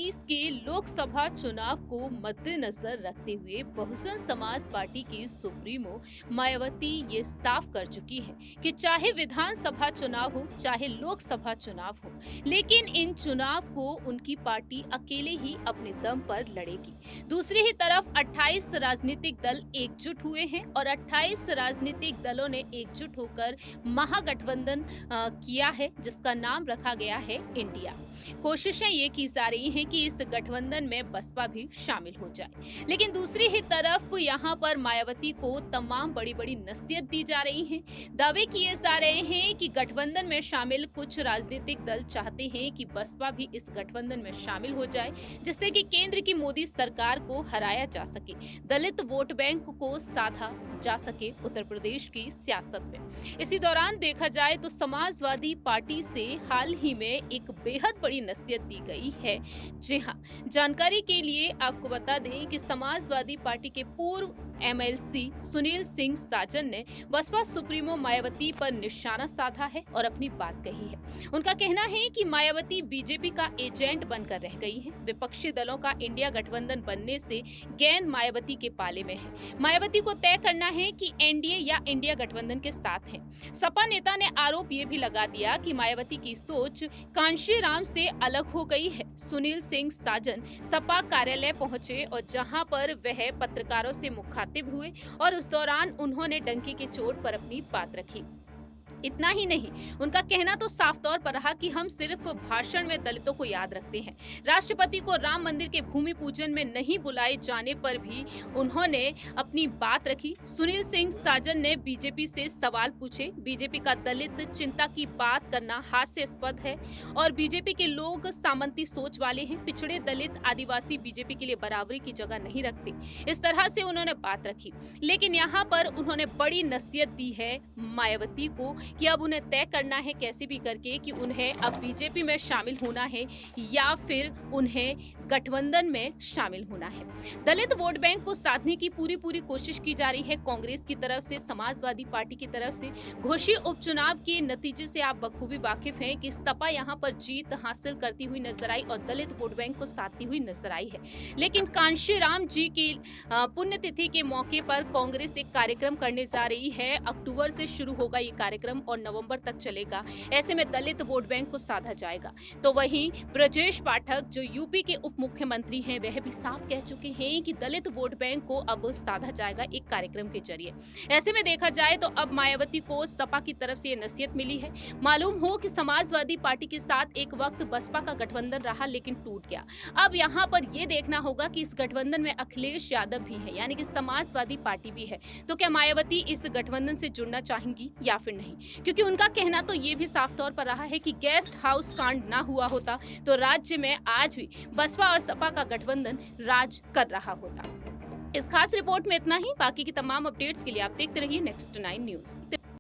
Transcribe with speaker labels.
Speaker 1: 2024 के लोकसभा चुनाव को मद्देनजर रखते हुए बहुजन समाज पार्टी की सुप्रीमो मायावती ये साफ कर चुकी है कि चाहे विधानसभा चुनाव हो चाहे लोकसभा चुनाव हो, लेकिन इन चुनाव को उनकी पार्टी अकेले ही अपने दम पर लड़ेगी। दूसरी ही तरफ 28 राजनीतिक दल एकजुट हुए हैं और 28 राजनीतिक दलों ने एकजुट होकर महागठबंधन किया है, जिसका नाम रखा गया है इंडिया। कोशिशें ये की जा रही हैं कि इस गठबंधन में बसपा भी शामिल हो जाए, लेकिन दूसरी ही तरफ यहाँ पर मायावती को तमाम बड़ी बड़ी नसीहत दी जा रही है। दावे किए जा रहे हैं कि गठबंधन में शामिल कुछ राजनीतिक दल चाहते हैं कि बसपा भी इस गठबंधन में शामिल हो जाए, जिससे कि केंद्र की मोदी सरकार को हराया जा सके, दलित वोट बैंक को साधा जा सके उत्तर प्रदेश की सियासत में। इसी दौरान देखा जाए तो समाजवादी पार्टी से हाल ही में एक बेहद बड़ी नसीहत दी गई है। जी हाँ, जानकारी के लिए आपको बता दें कि समाजवादी पार्टी के पूर्व एमएलसी सुनील सिंह साजन ने बसपा सुप्रीमो मायावती पर निशाना साधा है और अपनी बात कही है। उनका कहना है कि मायावती बीजेपी का एजेंट बनकर रह गई हैं। विपक्षी दलों का इंडिया गठबंधन बनने से गेंद मायावती के पाले में है। मायावती को तय करना है कि एनडीए या इंडिया गठबंधन के साथ है। सपा नेता ने आरोप ये भी लगा दिया कि मायावती की सोच कांशीराम से अलग हो गई है। सुनील सिंह साजन सपा कार्यालय पहुंचे और जहां पर वह पत्रकारों से मुखातिब हुए और उस दौरान उन्होंने डंकी की चोट पर अपनी बात रखी। इतना ही नहीं, उनका कहना तो साफ तौर पर रहा कि हम सिर्फ भाषण में दलितों को याद रखते हैं। राष्ट्रपति को राम मंदिर के भूमि पूजन में नहीं बुलाए जाने पर भी उन्होंने अपनी बात रखी। सुनील सिंह साजन ने बीजेपी से सवाल पूछे। बीजेपी का दलित चिंता की बात करना हास्यास्पद है और बीजेपी के लोग सामंती सोच वाले हैं। पिछड़े दलित आदिवासी बीजेपी के लिए बराबरी की जगह नहीं रखते। इस तरह से उन्होंने बात रखी, लेकिन यहाँ पर उन्होंने बड़ी नसीहत दी है मायावती को कि अब उन्हें तय करना है कैसे भी करके कि उन्हें अब बीजेपी में शामिल होना है या फिर उन्हें गठबंधन में शामिल होना है। दलित वोट बैंक को साधने की पूरी कोशिश की जा रही है। कांग्रेस की तरफ से, समाजवादी पार्टी की तरफ से घोषित उपचुनाव के नतीजे से आप बखूबी वाकिफ हैं कि सपा यहां पर जीत हासिल करती हुई नजर आई और दलित वोट बैंक को साधती हुई नजर आई है। लेकिन कांशीराम जी की पुण्यतिथि के मौके पर कांग्रेस एक कार्यक्रम करने जा रही है। अक्टूबर से शुरू होगा ये कार्यक्रम और नवंबर तक चलेगा। ऐसे में दलित वोट बैंक को साधा जाएगा। तो वहीं ब्रजेश पाठक जो यूपी के उप मुख्यमंत्री हैं, वह भी साफ कह चुके हैं कि दलित वोट बैंक को अब साधा जाएगा एक कार्यक्रम के जरिए। ऐसे में देखा जाए तो अब मायावती को सपा की तरफ से ये नसीहत मिली है। मालूम हो कि समाजवादी पार्टी के साथ एक वक्त बसपा का गठबंधन रहा, लेकिन टूट गया। अब यहाँ पर यह देखना होगा कि इस गठबंधन में अखिलेश यादव भी है, यानी कि समाजवादी पार्टी भी है। तो क्या मायावती इस गठबंधन से जुड़ना चाहेंगी या फिर नहीं? क्योंकि उनका कहना तो ये भी साफ तौर पर रहा है कि गेस्ट हाउस कांड ना हुआ होता तो राज्य में आज भी बसपा और सपा का गठबंधन राज कर रहा होता। इस खास रिपोर्ट में इतना ही। बाकी की तमाम अपडेट्स के लिए आप देखते रहिए नेक्स्ट 9 न्यूज।